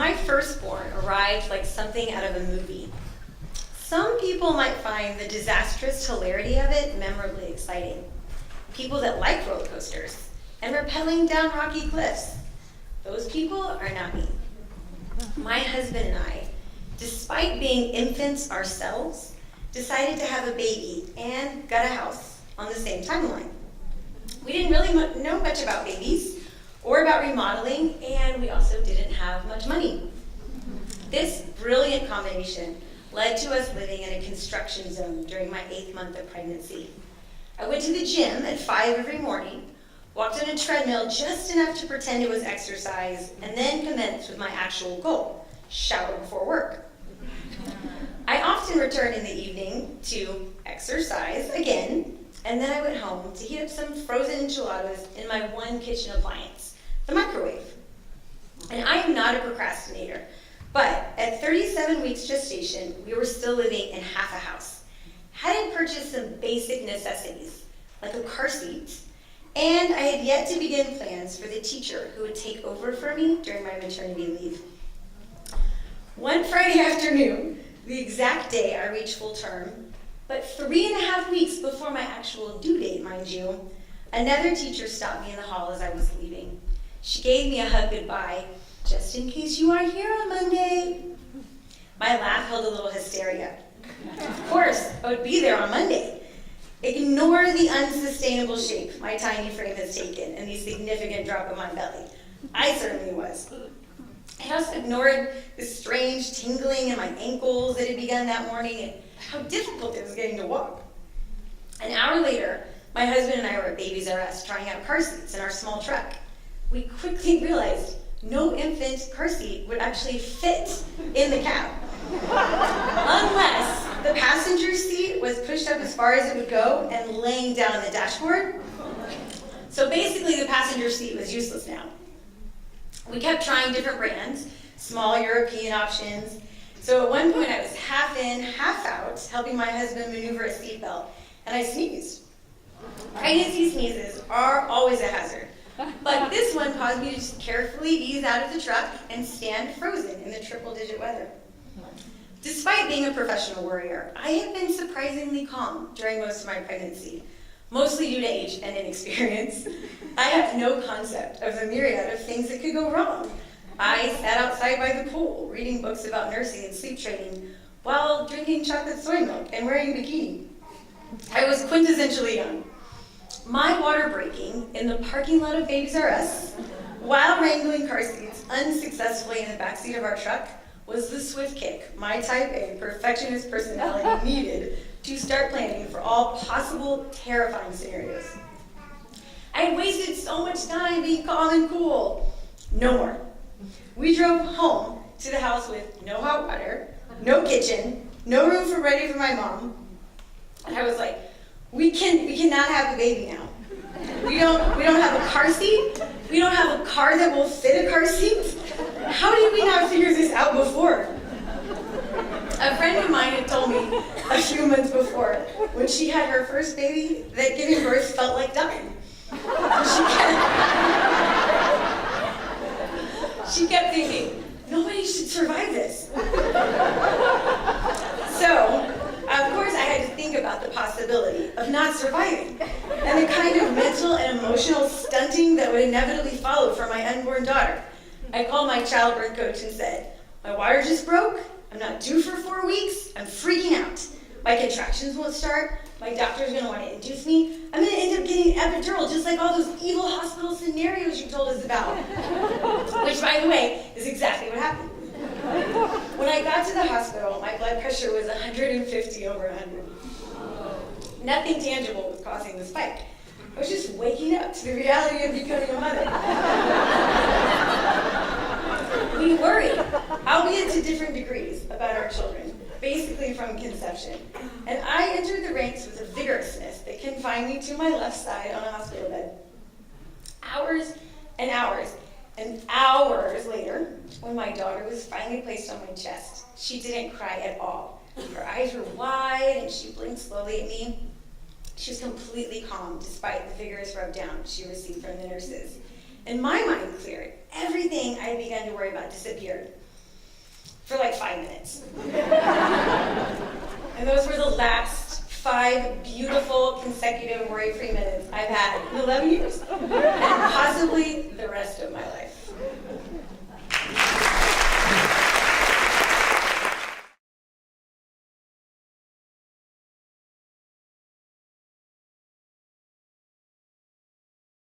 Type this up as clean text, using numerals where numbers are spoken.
My firstborn arrived like something out of a movie. Some people might find the disastrous hilarity of it memorably exciting. People that like roller coasters and rappelling down rocky cliffs. Those people are not me. My husband and I, despite being infants ourselves, decided to have a baby and got a house on the same timeline. We didn't really know much about babies or about remodeling, and we also didn't have much money. This brilliant combination led to us living in a construction zone during my 8th month of pregnancy. I went to the gym at 5 every morning, walked on a treadmill just enough to pretend it was exercise, and then commenced with my actual goal, shower before work. I often returned in the evening to exercise again, and then I went home to heat up some frozen enchiladas in my one kitchen appliance, the microwave. And I am not a procrastinator, but at 37 weeks gestation, we were still living in half a house. Hadn't purchased some basic necessities, like a car seat, and I had yet to begin plans for the teacher who would take over for me during my maternity leave. One Friday afternoon, the exact day I reached full term, but 3.5 weeks before my actual due date, mind you, another teacher stopped me in the hall as I was leaving. She gave me a hug goodbye, just in case you aren't here on Monday. My laugh held a little hysteria. Of course, I would be there on Monday. Ignore the unsustainable shape my tiny frame has taken and the significant drop in my belly. I certainly was. I also ignored the strange tingling in my ankles that had begun that morning and how difficult it was getting to walk. An hour later, my husband and I were at Babies R Us trying out car seats in our small truck. We quickly realized no infant car seat would actually fit in the cab, unless the passenger seat was pushed up as far as it would go and laying down on the dashboard. So basically, the passenger seat was useless now. We kept trying different brands, small European options. So at one point, I was half in, half out, helping my husband maneuver a seatbelt, and I sneezed. Pregnancy sneezes are always a hazard, but this one caused me to just carefully ease out of the truck and stand frozen in the triple-digit weather. Despite being a professional worrier, I have been surprisingly calm during most of my pregnancy, mostly due to age and inexperience. I have no concept of the myriad of things that could go wrong. I sat outside by the pool, reading books about nursing and sleep training, while drinking chocolate soy milk and wearing a bikini. I was quintessentially young. My water breaking in the parking lot of Babies R Us, while wrangling car seats unsuccessfully in the backseat of our truck, was the swift kick my type A perfectionist personality needed to start planning for all possible terrifying scenarios. I had wasted so much time being calm and cool. No more. We drove home to the house with no hot water, no kitchen, no room for ready for my mom. And I was like, we cannot have a baby now. We don't have a car seat. We don't have a car that will fit a car seat. How did we not figure this out before? A friend of mine had told me a few months before, when she had her first baby, that giving birth felt like dying. She kept thinking, nobody should survive this. So, of course, I had to think about the possibility of not surviving and the kind of mental and emotional stunting that would inevitably follow for my unborn daughter. I called my childbirth coach and said, my water just broke, I'm not due for 4 weeks, I'm freaking out. My contractions won't start, my doctor's gonna want to induce me, I'm gonna end up getting an epidural, just like all those evil hospital scenarios you told us about. Which, by the way, is exactly what happened. When I got to the hospital, my blood pressure was 150 over 100. Nothing tangible was causing the spike. I was just waking up to the reality of becoming a mother. We worried, albeit to different degrees, about our children, basically from conception. And I entered the ranks with a vigorousness that confined me to my left side on a hospital bed. Hours and hours and hours later, when my daughter was finally placed on my chest, she didn't cry at all. Her eyes were wide and she blinked slowly at me. She was completely calm despite the vigorous rub down she received from the nurses. And my mind cleared. Everything I had begun to worry about disappeared. for like 5 minutes. And those were the last 5 beautiful consecutive worry-free minutes I've had in 11 years. And possibly